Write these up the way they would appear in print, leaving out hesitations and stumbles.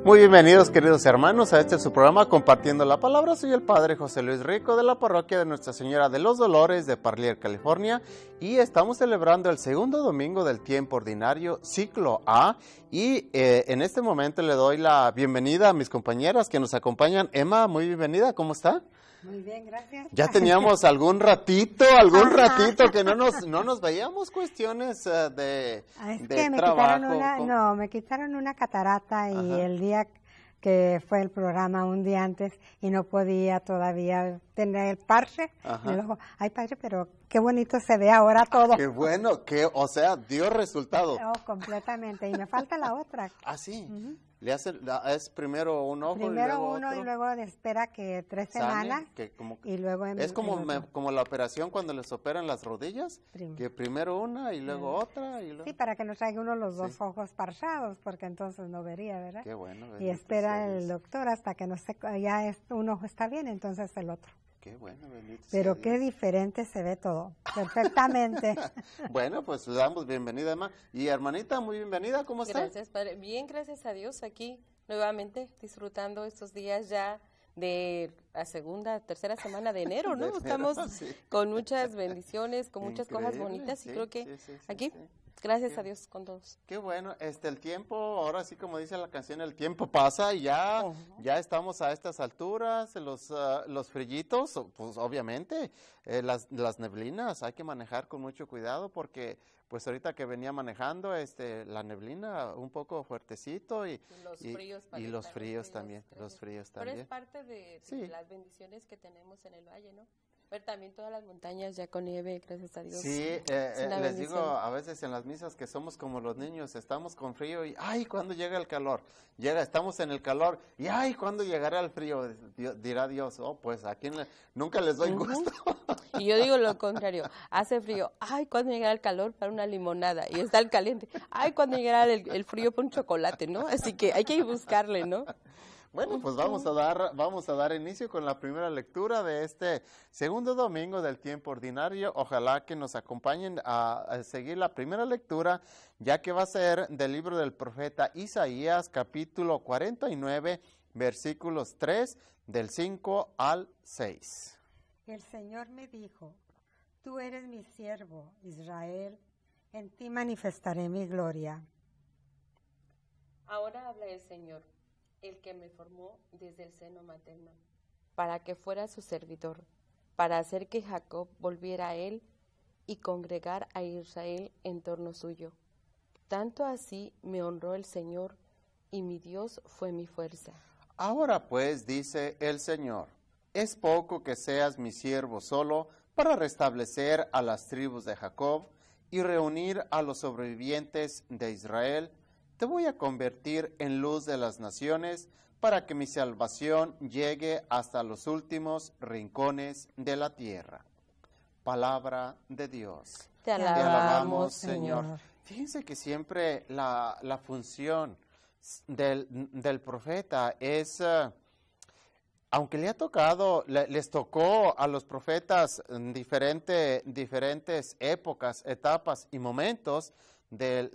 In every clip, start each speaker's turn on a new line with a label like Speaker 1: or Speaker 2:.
Speaker 1: Muy bienvenidos, queridos hermanos, a este su programa Compartiendo la Palabra. Soy el Padre José Luis Rico de la parroquia de Nuestra Señora de los Dolores de Parlier, California, y estamos celebrando el segundo domingo del tiempo ordinario, ciclo A, y en este momento le doy la bienvenida a mis compañeras que nos acompañan. Emma, muy bienvenida, ¿cómo está?
Speaker 2: Muy bien, gracias.
Speaker 1: Ya teníamos algún ratito que no nos veíamos, cuestiones de
Speaker 2: que me
Speaker 1: trabajo.
Speaker 2: me quitaron una catarata y
Speaker 1: Ajá.
Speaker 2: el día que fue el programa un día antes y no podía todavía tener el parche.
Speaker 1: Ajá.
Speaker 2: Y luego, ay padre, pero qué bonito se ve ahora todo.
Speaker 1: Qué bueno, o sea, dio resultado.
Speaker 2: Oh, completamente. Y me falta la otra.
Speaker 1: Ah, sí.
Speaker 2: Ujú.
Speaker 1: Le hace, es primero un ojo
Speaker 2: Primero
Speaker 1: y luego
Speaker 2: uno
Speaker 1: otro.
Speaker 2: y luego espera que 3
Speaker 1: Sane,
Speaker 2: semanas
Speaker 1: que como,
Speaker 2: y luego
Speaker 1: es como,
Speaker 2: el otro.
Speaker 1: como la operación cuando les operan las rodillas, que primero una y luego otra. Y luego...
Speaker 2: Sí, para que nos traiga uno los dos
Speaker 1: Sí.
Speaker 2: ojos parchados, porque entonces no vería, ¿verdad?
Speaker 1: Qué bueno.
Speaker 2: Y
Speaker 1: bendito
Speaker 2: espera
Speaker 1: sea
Speaker 2: el
Speaker 1: Dios.
Speaker 2: doctor hasta que ya un ojo está bien, entonces el otro.
Speaker 1: Qué bueno, bendito
Speaker 2: Pero
Speaker 1: sea
Speaker 2: qué
Speaker 1: Dios.
Speaker 2: diferente se ve todo, perfectamente.
Speaker 1: Bueno, pues le damos bienvenida, Emma. Y hermanita, muy bienvenida, ¿cómo está?
Speaker 3: Gracias, Padre. Bien, gracias a Dios, aquí nuevamente disfrutando estos días ya de la tercera semana de enero, ¿no?
Speaker 1: De enero,
Speaker 3: Estamos
Speaker 1: sí.
Speaker 3: con muchas bendiciones, con muchas cosas
Speaker 1: Increíble,
Speaker 3: bonitas
Speaker 1: sí,
Speaker 3: y creo que
Speaker 1: sí,
Speaker 3: aquí,
Speaker 1: sí.
Speaker 3: gracias
Speaker 1: Sí.
Speaker 3: a Dios con todos.
Speaker 1: Qué bueno, el tiempo, ahora sí como dice la canción, el tiempo pasa y ya,
Speaker 3: Ujú.
Speaker 1: ya estamos a estas alturas, los frillitos, pues obviamente, las neblinas, hay que manejar con mucho cuidado porque pues ahorita que venía manejando, la neblina un poco fuertecito y
Speaker 3: Los
Speaker 1: y-
Speaker 3: fríos,
Speaker 1: y
Speaker 3: Padre,
Speaker 1: los
Speaker 3: también,
Speaker 1: fríos también, los fríos
Speaker 3: Pero
Speaker 1: también.
Speaker 3: es parte de
Speaker 1: Sí.
Speaker 3: las bendiciones que tenemos en el valle, ¿no? Ver también todas las montañas ya con nieve, gracias a Dios.
Speaker 1: Sí,
Speaker 3: Es una
Speaker 1: les digo
Speaker 3: bendición.
Speaker 1: a veces en las misas que somos como los niños, estamos con frío y ¡ay! ¿Cuándo llega el calor? Estamos en el calor y ¡ay! ¿Cuándo llegará el frío? Dirá Dios, oh, pues aquí nunca les doy
Speaker 3: Ujú.
Speaker 1: gusto.
Speaker 3: Y yo digo lo contrario, hace frío, ay, ¿cuándo llegará el calor para una limonada? Y está el caliente, ay, ¿cuándo llegará el frío para un chocolate, ¿no? Así que hay que ir buscarle, ¿no?
Speaker 1: Bueno, pues vamos a dar inicio con la primera lectura de este segundo domingo del tiempo ordinario. Ojalá que nos acompañen a seguir la primera lectura, ya que va a ser del libro del profeta Isaías, capítulo 49, versículos 3, del 5 al 6.
Speaker 2: El Señor me dijo, tú eres mi siervo, Israel, en ti manifestaré mi gloria.
Speaker 3: Ahora habla el Señor, el que me formó desde el seno materno, para que fuera su servidor, para hacer que Jacob volviera a él y congregar a Israel en torno suyo. Tanto así me honró el Señor, y mi Dios fue mi fuerza.
Speaker 1: Ahora pues, dice el Señor, es poco que seas mi siervo solo para restablecer a las tribus de Jacob y reunir a los sobrevivientes de Israel. Te voy a convertir en luz de las naciones para que mi salvación llegue hasta los últimos rincones de la tierra. Palabra de Dios.
Speaker 3: Te
Speaker 1: alabamos,
Speaker 2: Señor.
Speaker 1: Fíjense que siempre la función del profeta es, aunque le ha tocado, les tocó a los profetas en diferentes épocas, etapas y momentos de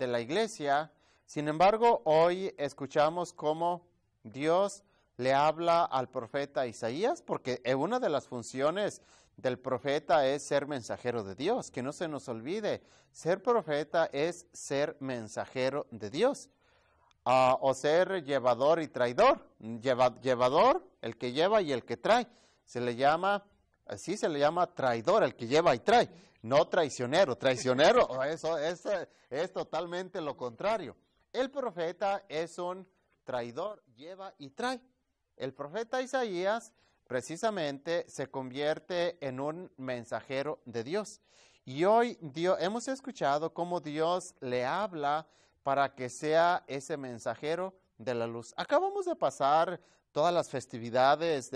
Speaker 1: la iglesia, sin embargo, hoy escuchamos cómo Dios le habla al profeta Isaías, porque una de las funciones del profeta es ser mensajero de Dios, que no se nos olvide, ser profeta es ser mensajero de Dios, o ser llevador y traidor. Llevador, el que lleva y el que trae, se le llama traidor, el que lleva y trae, no traicionero. Traicionero, eso es totalmente lo contrario. El profeta es un traidor, lleva y trae. El profeta Isaías precisamente se convierte en un mensajero de Dios. Y hoy hemos escuchado cómo Dios le habla para que sea ese mensajero de la luz. Acabamos de pasar todas las festividades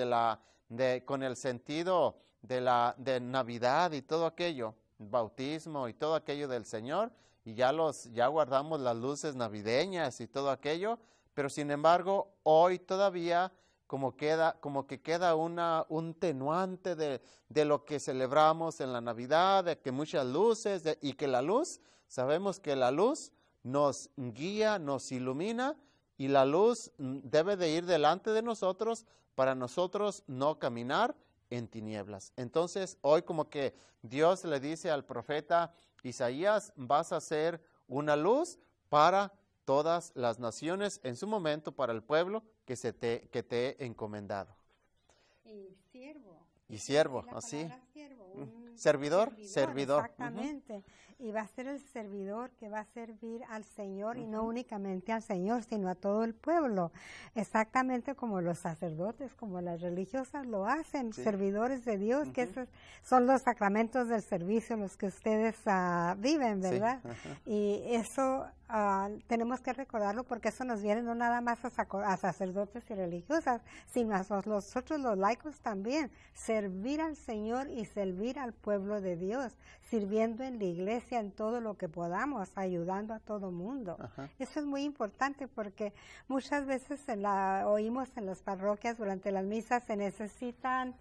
Speaker 1: con el sentido de Navidad y todo aquello, bautismo y todo aquello del Señor, y ya guardamos las luces navideñas y todo aquello, pero sin embargo hoy todavía como que queda un tenuante de lo que celebramos en la Navidad, de que muchas luces, y que la luz, sabemos que la luz nos guía, nos ilumina, y la luz debe de ir delante de nosotros para nosotros no caminar en tinieblas. Entonces, hoy como que Dios le dice al profeta Isaías, vas a ser una luz para todas las naciones, en su momento para el pueblo que te he encomendado.
Speaker 2: Y siervo.
Speaker 1: Y siervo,
Speaker 2: La
Speaker 1: así.
Speaker 2: palabra siervo, un
Speaker 1: Servidor.
Speaker 2: Exactamente. Y va a ser el servidor que va a servir al Señor, y no únicamente al Señor, sino a todo el pueblo. Exactamente como los sacerdotes, como las religiosas lo hacen,
Speaker 1: Sí.
Speaker 2: servidores de Dios, que esos son los sacramentos del servicio, los que ustedes viven,
Speaker 1: Sí,
Speaker 2: ¿verdad? Y eso tenemos que recordarlo, porque eso nos viene no nada más a sacerdotes y religiosas, sino a nosotros los laicos también, servir al Señor y servir al pueblo de Dios, sirviendo en la iglesia en todo lo que podamos, ayudando a todo mundo.
Speaker 1: Ajá.
Speaker 2: Eso es muy importante, porque muchas veces oímos en las parroquias durante las misas, se necesitan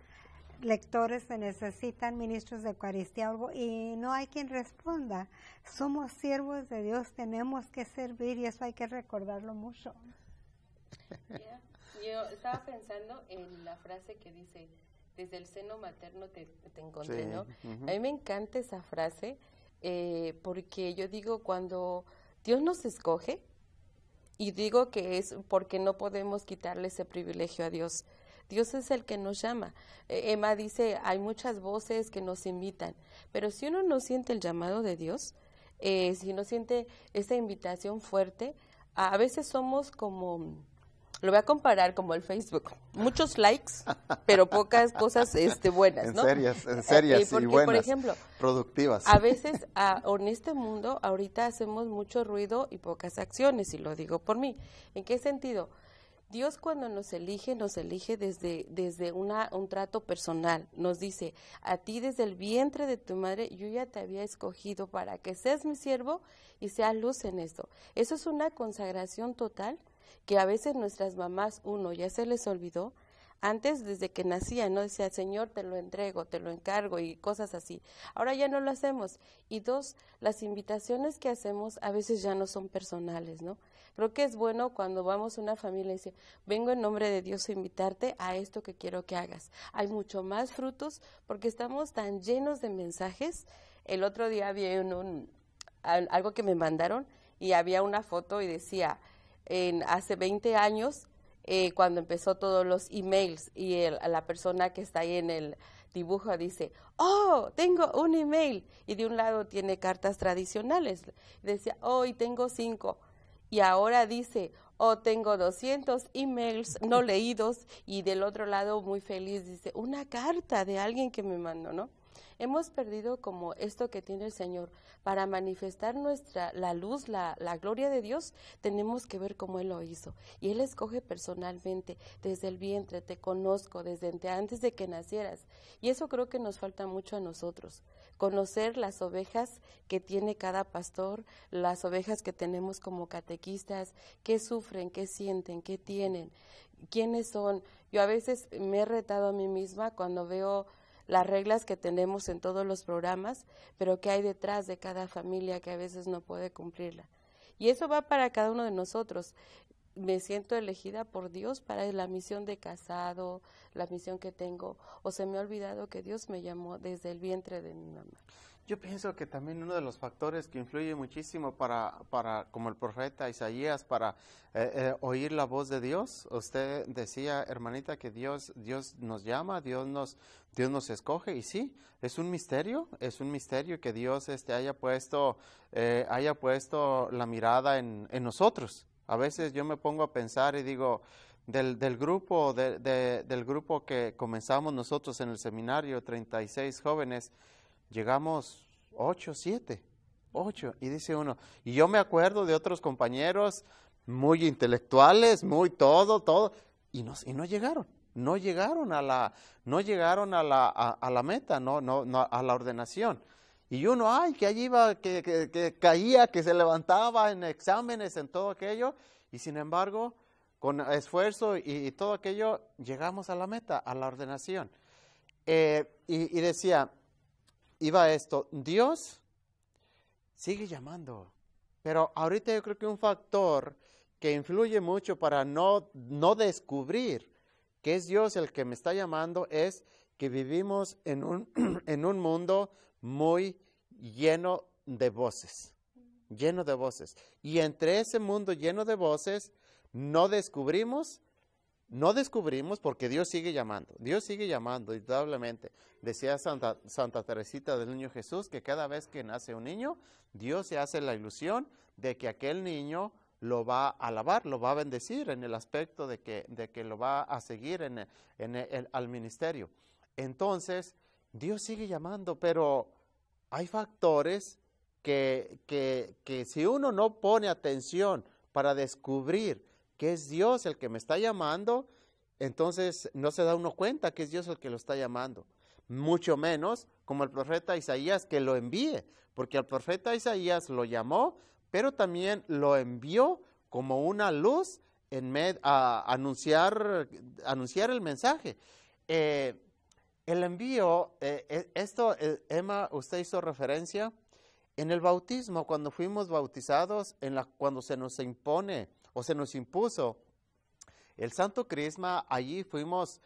Speaker 2: lectores, se necesitan ministros de Eucaristía, algo, y no hay quien responda. Somos siervos de Dios, tenemos que servir, y eso hay que recordarlo mucho.
Speaker 3: Yo estaba pensando en la frase que dice, desde el seno materno te encontré,
Speaker 1: Sí,
Speaker 3: ¿no? A mí me encanta esa frase, porque yo digo, cuando Dios nos escoge, y digo que es porque no podemos quitarle ese privilegio a Dios. Dios es el que nos llama. Emma dice, hay muchas voces que nos invitan, pero si uno no siente el llamado de Dios, si no siente esta invitación fuerte, a veces somos como, lo voy a comparar como el Facebook, muchos likes, pero pocas cosas buenas, ¿no?
Speaker 1: En serias
Speaker 3: porque,
Speaker 1: y buenas,
Speaker 3: por ejemplo,
Speaker 1: productivas.
Speaker 3: a veces en este mundo ahorita hacemos mucho ruido y pocas acciones, y lo digo por mí. ¿En qué sentido? Dios, cuando nos elige desde un trato personal. Nos dice, a ti desde el vientre de tu madre yo ya te había escogido para que seas mi siervo y seas luz en esto. Eso es una consagración total, que a veces nuestras mamás, ya se les olvidó. Antes, desde que nacía, ¿no? Decía, Señor, te lo entrego, te lo encargo, y cosas así. Ahora ya no lo hacemos. Y dos, las invitaciones que hacemos a veces ya no son personales, ¿no? Creo que es bueno cuando vamos a una familia y dice, vengo en nombre de Dios a invitarte a esto que quiero que hagas. Hay mucho más frutos, porque estamos tan llenos de mensajes. El otro día había algo que me mandaron, y había una foto y decía, hace 20 años, cuando empezó todos los emails, y la persona que está ahí en el dibujo dice, oh, tengo un email, y de un lado tiene cartas tradicionales, decía, oh, y tengo 5, y ahora dice, oh, tengo 200 emails no leídos, y del otro lado muy feliz dice, una carta de alguien que me mandó, ¿no? Hemos perdido como esto que tiene el Señor. Para manifestar la luz, la gloria de Dios, tenemos que ver cómo Él lo hizo. Y Él escoge personalmente, desde el vientre, te conozco, desde antes de que nacieras. Y eso creo que nos falta mucho a nosotros. Conocer las ovejas que tiene cada pastor, las ovejas que tenemos como catequistas, qué sufren, qué sienten, qué tienen, quiénes son. Yo a veces me he retado a mí misma cuando veo las reglas que tenemos en todos los programas, pero que hay detrás de cada familia que a veces no puede cumplirla. Y eso va para cada uno de nosotros. Me siento elegida por Dios para la misión de casado, la misión que tengo, o se me ha olvidado que Dios me llamó desde el vientre de mi mamá.
Speaker 1: Yo pienso que también uno de los factores que influye muchísimo para como el profeta Isaías, para oír la voz de Dios. Usted decía, hermanita, que Dios nos llama, Dios nos escoge, y sí, es un misterio que Dios haya puesto la mirada en nosotros. A veces yo me pongo a pensar y digo, del grupo que comenzamos nosotros en el seminario, 36 jóvenes, llegamos 8, y dice uno, y yo me acuerdo de otros compañeros muy intelectuales, muy todo, y no llegaron a la meta, a la ordenación. Y uno, que allí iba, que caía, que se levantaba en exámenes, en todo aquello, y sin embargo, con esfuerzo y todo aquello, llegamos a la meta, a la ordenación. Y decía, iba esto, Dios sigue llamando, pero ahorita yo creo que un factor que influye mucho para no descubrir que es Dios el que me está llamando es que vivimos en un, en un mundo muy lleno de voces, lleno de voces. Y entre ese mundo lleno de voces no descubrimos porque Dios sigue llamando, indudablemente. Decía Santa Teresita del Niño Jesús que cada vez que nace un niño, Dios se hace la ilusión de que aquel niño lo va a alabar, lo va a bendecir en el aspecto de que lo va a seguir al ministerio. Entonces, Dios sigue llamando, pero hay factores que si uno no pone atención para descubrir que es Dios el que me está llamando, entonces no se da uno cuenta que es Dios el que lo está llamando. Mucho menos como el profeta Isaías que lo envíe, porque el profeta Isaías lo llamó, pero también lo envió como una luz a anunciar el mensaje. El envío, Emma, usted hizo referencia, en el bautismo, cuando fuimos bautizados, cuando se nos impone o se nos impuso el Santo Crisma, allí fuimos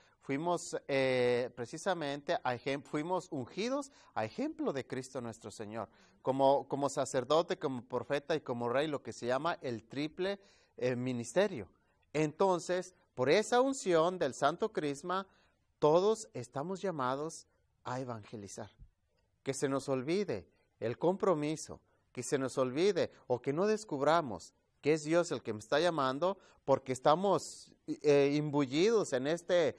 Speaker 1: precisamente, fuimos ungidos a ejemplo de Cristo nuestro Señor, como sacerdote, como profeta y como rey, lo que se llama el triple ministerio. Entonces, por esa unción del Santo Crisma, todos estamos llamados a evangelizar. Que se nos olvide el compromiso, que se nos olvide o que no descubramos que es Dios el que me está llamando, porque estamos imbullidos en este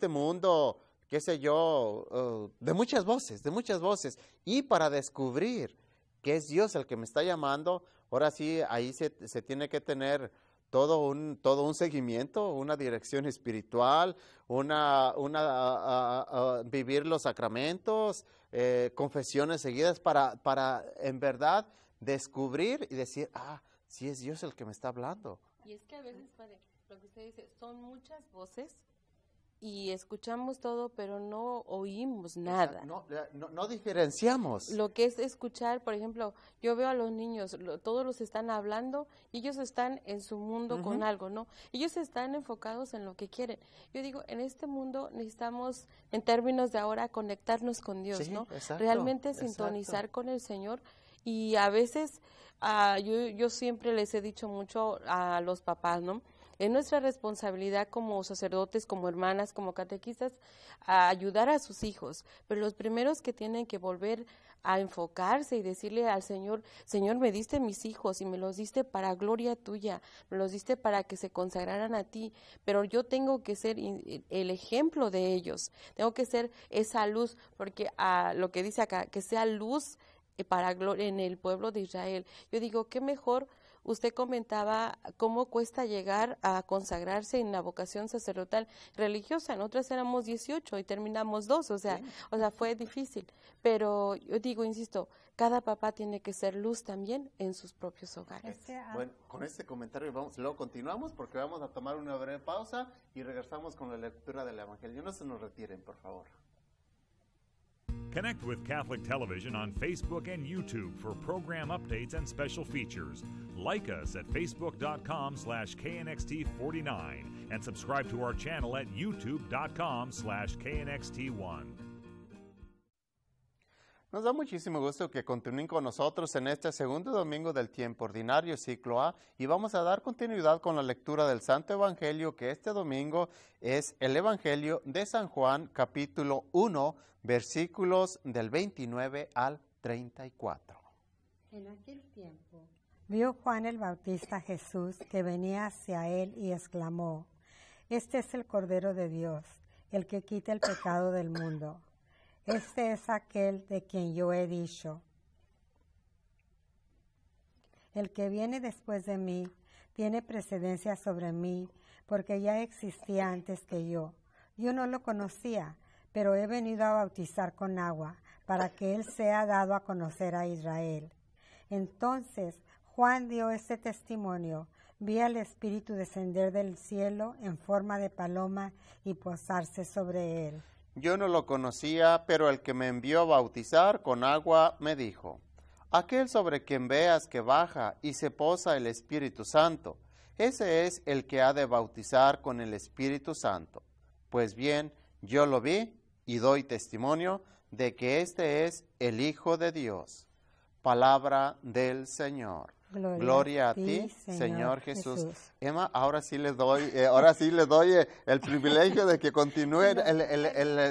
Speaker 1: mundo, qué sé yo, de muchas voces, y para descubrir que es Dios el que me está llamando, ahora sí, ahí se tiene que tener todo un seguimiento, una dirección espiritual, vivir los sacramentos, confesiones seguidas para en verdad descubrir y decir, sí es Dios el que me está hablando.
Speaker 3: Y es que a veces, padre, lo que usted dice, son muchas voces y escuchamos todo, pero no oímos nada.
Speaker 1: No diferenciamos.
Speaker 3: Lo que es escuchar, por ejemplo, yo veo a los niños, todos los están hablando y ellos están en su mundo con algo, ¿no? Ellos están enfocados en lo que quieren. Yo digo, en este mundo necesitamos, en términos de ahora, conectarnos con Dios, ¿no?
Speaker 1: Exacto,
Speaker 3: realmente sintonizar con el Señor. Y a veces, yo siempre les he dicho mucho a los papás, ¿no? Es nuestra responsabilidad como sacerdotes, como hermanas, como catequistas, a ayudar a sus hijos. Pero los primeros que tienen que volver a enfocarse y decirle al Señor, Señor, me diste mis hijos y me los diste para gloria tuya, me los diste para que se consagraran a ti, pero yo tengo que ser el ejemplo de ellos, tengo que ser esa luz, porque lo que dice acá, que sea luz para gloria en el pueblo de Israel. Yo digo, qué mejor. Usted comentaba cómo cuesta llegar a consagrarse en la vocación sacerdotal religiosa. En otras éramos 18 y terminamos 2, o sea, fue difícil. Pero yo digo, insisto, cada papá tiene que ser luz también en sus propios hogares.
Speaker 1: Bueno, con este comentario luego continuamos porque vamos a tomar una breve pausa y regresamos con la lectura del Evangelio. No se nos retiren, por favor.
Speaker 4: Connect with Catholic Television on Facebook and YouTube for program updates and special features. Like us at facebook.com/KNXT49 and subscribe to our channel at youtube.com/KNXT1.
Speaker 1: Nos da muchísimo gusto que continúen con nosotros en este segundo domingo del tiempo ordinario, ciclo A, y vamos a dar continuidad con la lectura del Santo Evangelio, que este domingo es el Evangelio de San Juan, capítulo 1, versículos del 29 al 34.
Speaker 2: En aquel tiempo vio Juan el Bautista a Jesús que venía hacia él y exclamó, «Este es el Cordero de Dios, el que quita el pecado del mundo. Este es aquel de quien yo he dicho, el que viene después de mí tiene precedencia sobre mí, porque ya existía antes que yo. Yo no lo conocía, pero he venido a bautizar con agua, para que él sea dado a conocer a Israel». Entonces Juan dio este testimonio: vi al Espíritu descender del cielo en forma de paloma y posarse sobre él.
Speaker 1: Yo no lo conocía, pero el que me envió a bautizar con agua me dijo, aquel sobre quien veas que baja y se posa el Espíritu Santo ese es el que ha de bautizar con el Espíritu Santo. Pues bien, yo lo vi y doy testimonio de que este es el Hijo de Dios. Palabra del Señor. Gloria a ti, Señor Jesús. Emma, ahora sí le doy, el privilegio de que continúe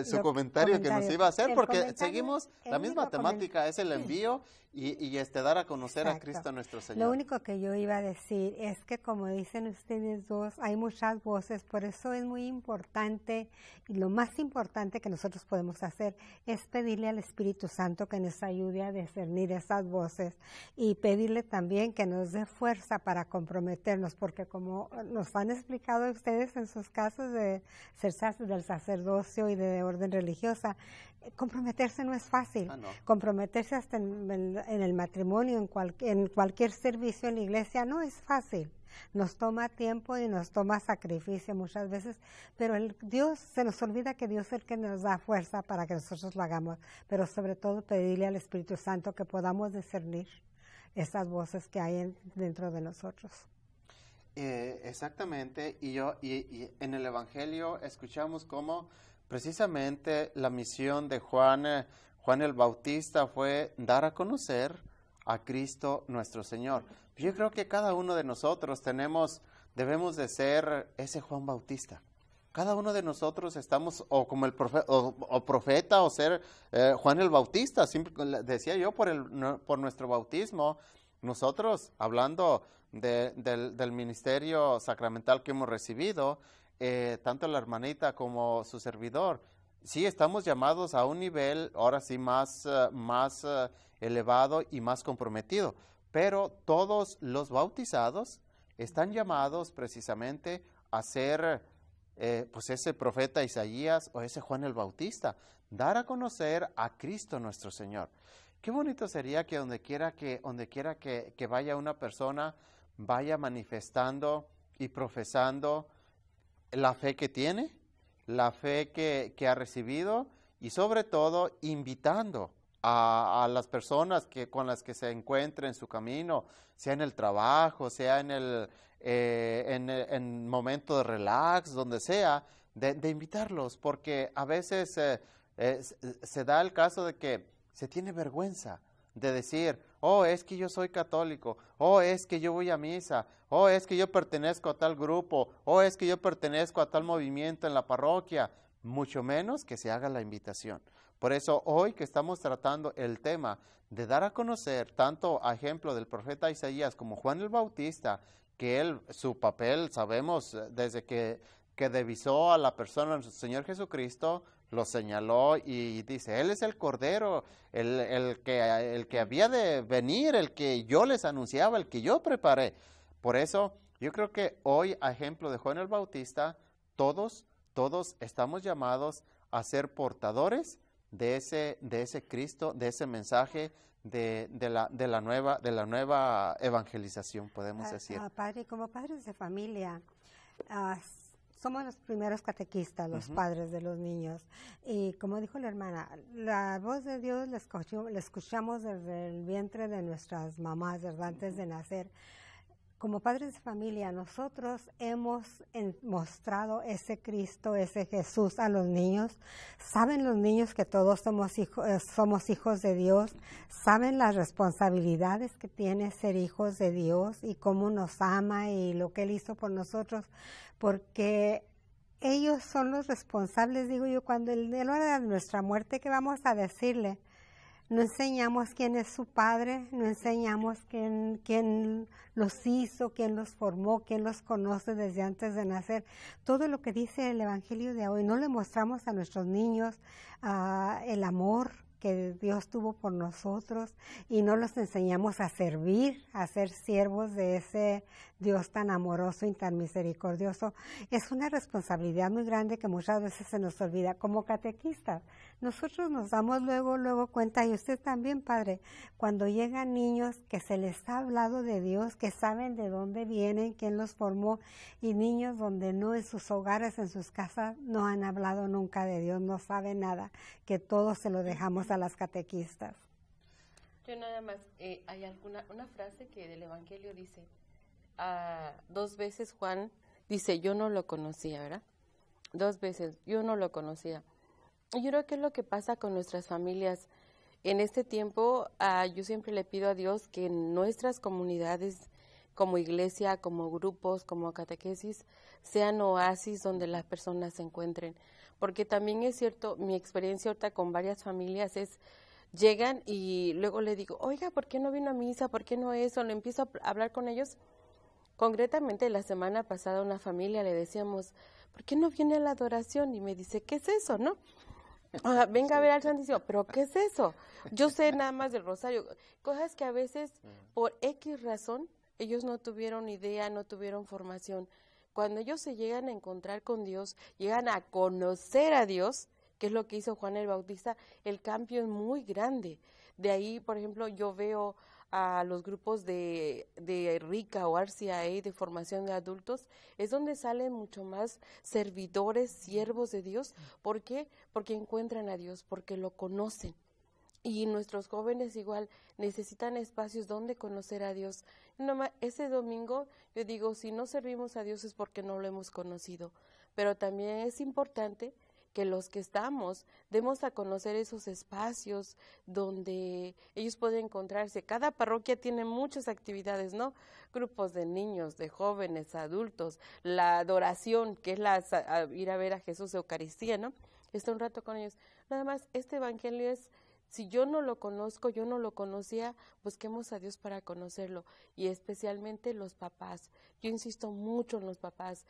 Speaker 1: su comentario que nos iba a hacer, porque seguimos la misma temática, es el envío y dar a conocer a Cristo nuestro Señor.
Speaker 2: Lo único que yo iba a decir es que, como dicen ustedes dos, hay muchas voces, por eso es muy importante, y lo más importante que nosotros podemos hacer es pedirle al Espíritu Santo que nos ayude a discernir esas voces y pedirle también que nos dé fuerza para comprometernos, porque como nos han explicado ustedes en sus casos de ser del sacerdocio y de orden religiosa, comprometerse no es fácil.
Speaker 1: No.
Speaker 2: Comprometerse hasta en el matrimonio, en cualquier servicio en la iglesia, no es fácil. Nos toma tiempo y nos toma sacrificio muchas veces, pero Dios, se nos olvida que Dios es el que nos da fuerza para que nosotros lo hagamos, pero sobre todo pedirle al Espíritu Santo que podamos discernir esas voces que hay dentro de nosotros.
Speaker 1: Exactamente, y en el Evangelio escuchamos cómo precisamente la misión de Juan el Bautista fue dar a conocer a Cristo nuestro Señor. Yo creo que cada uno de nosotros debemos de ser ese Juan Bautista. Cada uno de nosotros estamos o como el profeta o ser Juan el Bautista. Siempre decía yo por nuestro bautismo, nosotros hablando del ministerio sacramental que hemos recibido, tanto la hermanita como su servidor, sí estamos llamados a un nivel ahora sí más elevado y más comprometido, pero todos los bautizados están llamados precisamente a ser pues ese profeta Isaías o ese Juan el Bautista, dar a conocer a Cristo nuestro Señor. Qué bonito sería que donde quiera que vaya una persona, vaya manifestando y profesando la fe que tiene, la fe que ha recibido y sobre todo invitando a las personas con las que se encuentre en su camino, sea en el trabajo, sea en momento de relax, donde sea, de invitarlos, porque a veces se da el caso de que se tiene vergüenza de decir, oh, es que yo soy católico, oh, es que yo voy a misa, oh, es que yo pertenezco a tal grupo, oh, es que yo pertenezco a tal movimiento en la parroquia, mucho menos que se haga la invitación. Por eso hoy que estamos tratando el tema de dar a conocer tanto a ejemplo del profeta Isaías como Juan el Bautista, que su papel, sabemos, desde que divisó a la persona del Señor Jesucristo, lo señaló y dice, Él es el Cordero, el que había de venir, el que yo les anunciaba, el que yo preparé. Por eso, yo creo que hoy, a ejemplo de Juan el Bautista, todos estamos llamados a ser portadores de ese Cristo, de ese mensaje de la nueva evangelización, podemos decir.
Speaker 2: Padre, como padres de familia, somos los primeros catequistas, los padres de los niños. Y como dijo la hermana, la voz de Dios la escuchamos desde el vientre de nuestras mamás, ¿verdad? Antes de nacer. Como padres de familia, nosotros hemos mostrado ese Cristo, ese Jesús a los niños. Saben los niños que todos somos hijos de Dios. Saben las responsabilidades que tiene ser hijos de Dios y cómo nos ama y lo que Él hizo por nosotros. Porque ellos son los responsables, digo yo, cuando el hora de nuestra muerte, ¿qué vamos a decirle? No enseñamos quién es su padre, no enseñamos quién los hizo, quién los formó, quién los conoce desde antes de nacer. Todo lo que dice el Evangelio de hoy, no le mostramos a nuestros niños el amor que Dios tuvo por nosotros y no los enseñamos a servir, a ser siervos de ese Dios tan amoroso y tan misericordioso. Es una responsabilidad muy grande que muchas veces se nos olvida como catequistas. Nosotros nos damos luego cuenta, y usted también, Padre, cuando llegan niños que se les ha hablado de Dios, que saben de dónde vienen, quién los formó, y niños donde no, en sus hogares, en sus casas, no han hablado nunca de Dios, no saben nada, que todo se lo dejamos a las catequistas.
Speaker 3: Yo nada más, hay una frase que del Evangelio dice, 2 veces Juan dice, yo no lo conocía, ¿verdad? 2 veces, yo no lo conocía. Y yo creo que es lo que pasa con nuestras familias. En este tiempo, yo siempre le pido a Dios que en nuestras comunidades, como iglesia, como grupos, como catequesis, sean oasis donde las personas se encuentren. Porque también es cierto, mi experiencia ahorita con varias familias es, llegan y luego le digo, oiga, ¿por qué no vino a misa? ¿Por qué no eso? Le empiezo a hablar con ellos. Concretamente, la semana pasada una familia le decíamos, ¿por qué no viene a la adoración? Y me dice, ¿qué es eso, no? Venga a ver al Santísimo, ¿pero qué es eso? Yo sé nada más del rosario. Cosas que a veces, por X razón, ellos no tuvieron idea, no tuvieron formación. Cuando ellos se llegan a encontrar con Dios, llegan a conocer a Dios, que es lo que hizo Juan el Bautista, el cambio es muy grande. De ahí, por ejemplo, yo veo a los grupos de RICA o RCIA, de formación de adultos, es donde salen mucho más servidores, siervos de Dios. ¿Por qué? Porque encuentran a Dios, porque lo conocen. Y nuestros jóvenes igual necesitan espacios donde conocer a Dios. Ese domingo yo digo, si no servimos a Dios es porque no lo hemos conocido. Pero también es importante que los que estamos demos a conocer esos espacios donde ellos pueden encontrarse. Cada parroquia tiene muchas actividades, ¿no? Grupos de niños, de jóvenes, adultos, la adoración, que es ir a ver a Jesús Eucaristía, ¿no? Está un rato con ellos. Nada más, este evangelio es, si yo no lo conozco, yo no lo conocía, busquemos a Dios para conocerlo, y especialmente los papás. Yo insisto mucho en los papás.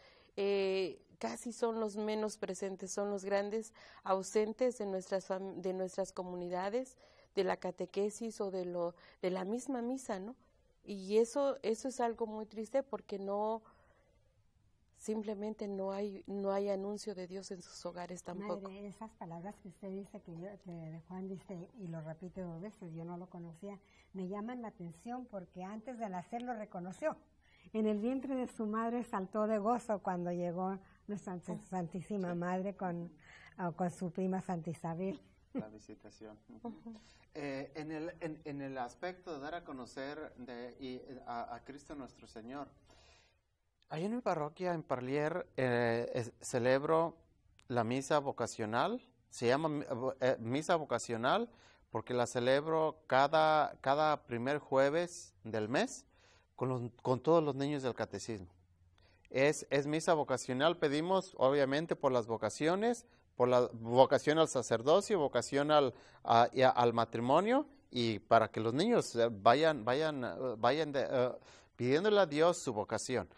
Speaker 3: Casi son los menos presentes, son los grandes ausentes de nuestras comunidades, de la catequesis o de la misma misa, ¿no? Y eso es algo muy triste porque simplemente no hay anuncio de Dios en sus hogares tampoco.
Speaker 2: Madre, esas palabras que usted dice, que Juan dice y lo repite 2 veces, yo no lo conocía, me llaman la atención porque antes de nacer lo reconoció. En el vientre de su madre saltó de gozo cuando llegó nuestra Santísima Madre con su prima Santa Isabel.
Speaker 1: La visitación. En el aspecto de dar a conocer a Cristo nuestro Señor, ahí en mi parroquia, en Parlier, celebro la misa vocacional. Se llama misa vocacional porque la celebro cada primer jueves del mes con todos los niños del catecismo. Es misa vocacional, pedimos obviamente por las vocaciones, por la vocación al sacerdocio, vocación al matrimonio, y para que los niños vayan pidiéndole a Dios su vocación.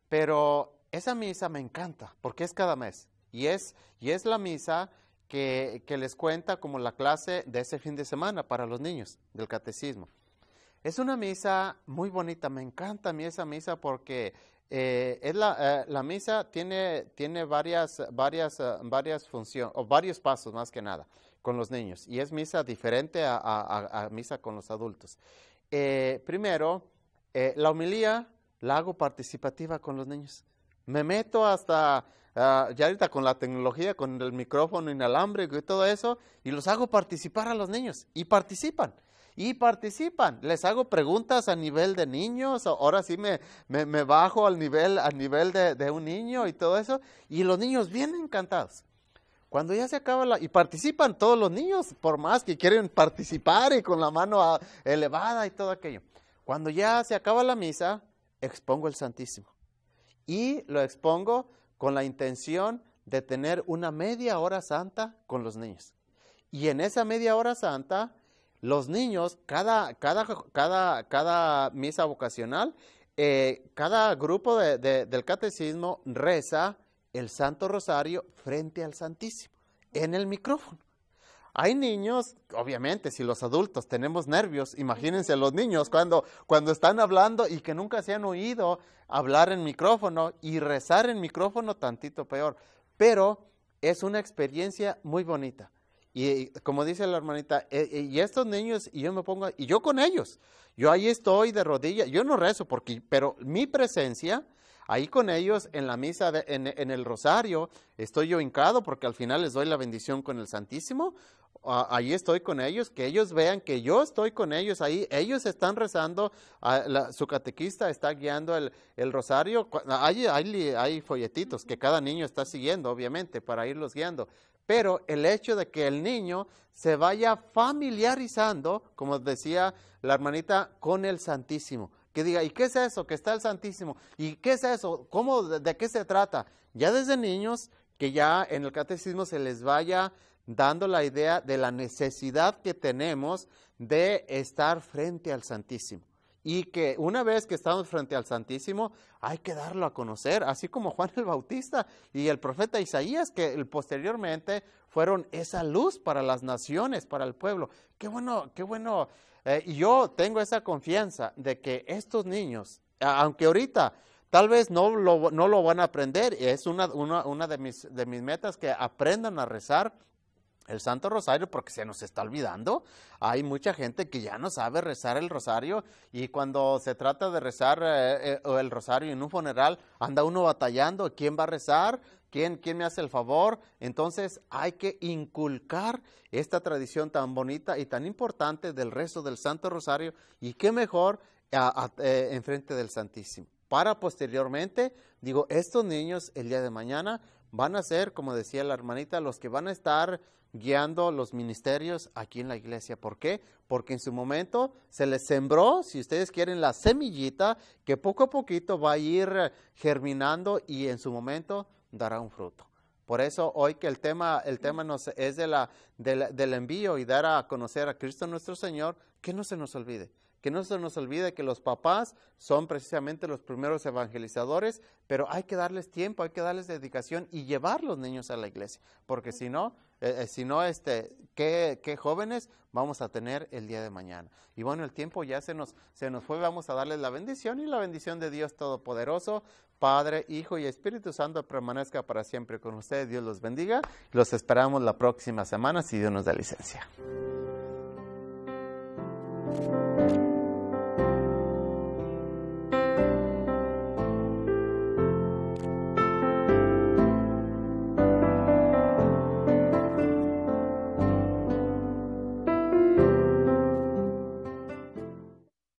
Speaker 1: Pero esa misa me encanta, porque es cada mes, y es la misa que les cuenta como la clase de ese fin de semana para los niños del catecismo. Es una misa muy bonita, me encanta a mí esa misa porque la misa tiene varias funciones, o varios pasos más que nada, con los niños, y es misa diferente a misa con los adultos. Primero, la homilía la hago participativa con los niños. Me meto hasta, ya ahorita con la tecnología, con el micrófono inalámbrico y todo eso, y los hago participar a los niños, y participan. Les hago preguntas a nivel de niños, ahora sí me bajo al nivel de un niño y todo eso, y los niños bien encantados. Cuando ya se acaba y participan todos los niños, por más que quieren participar y con la mano elevada y todo aquello. Cuando ya se acaba la misa, expongo el Santísimo. Y lo expongo con la intención de tener una media hora santa con los niños. Y en esa media hora santa, los niños, cada misa vocacional, cada grupo del catecismo reza el Santo Rosario frente al Santísimo, en el micrófono. Hay niños, obviamente, si los adultos tenemos nervios, imagínense los niños cuando están hablando y que nunca se han oído hablar en micrófono, y rezar en micrófono tantito peor. Pero es una experiencia muy bonita. Y como dice la hermanita, y estos niños, y yo con ellos, yo ahí estoy de rodillas, yo no rezo, pero mi presencia, ahí con ellos en la misa, en el rosario, estoy yo hincado, porque al final les doy la bendición con el Santísimo, ahí estoy con ellos, que ellos vean que yo estoy con ellos ahí, ellos están rezando, su catequista está guiando el rosario, hay folletitos que cada niño está siguiendo, obviamente, para irlos guiando, pero el hecho de que el niño se vaya familiarizando, como decía la hermanita, con el Santísimo, que diga, ¿y qué es eso? Que está el Santísimo, ¿y qué es eso? ¿Cómo, de qué se trata? Ya desde niños, que ya en el catecismo se les vaya dando la idea de la necesidad que tenemos de estar frente al Santísimo. Y que una vez que estamos frente al Santísimo, hay que darlo a conocer, así como Juan el Bautista y el profeta Isaías, que posteriormente fueron esa luz para las naciones, para el pueblo. Qué bueno, qué bueno. Y yo tengo esa confianza de que estos niños, aunque ahorita tal vez no lo van a aprender, es una de mis metas, que aprendan a rezar el Santo Rosario, porque se nos está olvidando. Hay mucha gente que ya no sabe rezar el rosario, y cuando se trata de rezar el rosario en un funeral, anda uno batallando, ¿quién va a rezar? ¿Quién me hace el favor? Entonces hay que inculcar esta tradición tan bonita y tan importante del rezo del Santo Rosario, y qué mejor enfrente del Santísimo. Para posteriormente, digo, estos niños el día de mañana van a ser, como decía la hermanita, los que van a estar guiando los ministerios aquí en la iglesia. ¿Por qué? Porque en su momento se les sembró, si ustedes quieren, la semillita que poco a poquito va a ir germinando y en su momento dará un fruto. Por eso hoy que el tema es del envío y dar a conocer a Cristo nuestro Señor, que no se nos olvide. Que no se nos olvide que los papás son precisamente los primeros evangelizadores, pero hay que darles tiempo, hay que darles dedicación y llevar los niños a la iglesia, porque si no, ¿qué jóvenes vamos a tener el día de mañana? Y bueno, el tiempo ya se nos fue, vamos a darles la bendición, y la bendición de Dios Todopoderoso, Padre, Hijo y Espíritu Santo permanezca para siempre con ustedes. Dios los bendiga. Los esperamos la próxima semana, si Dios nos da licencia.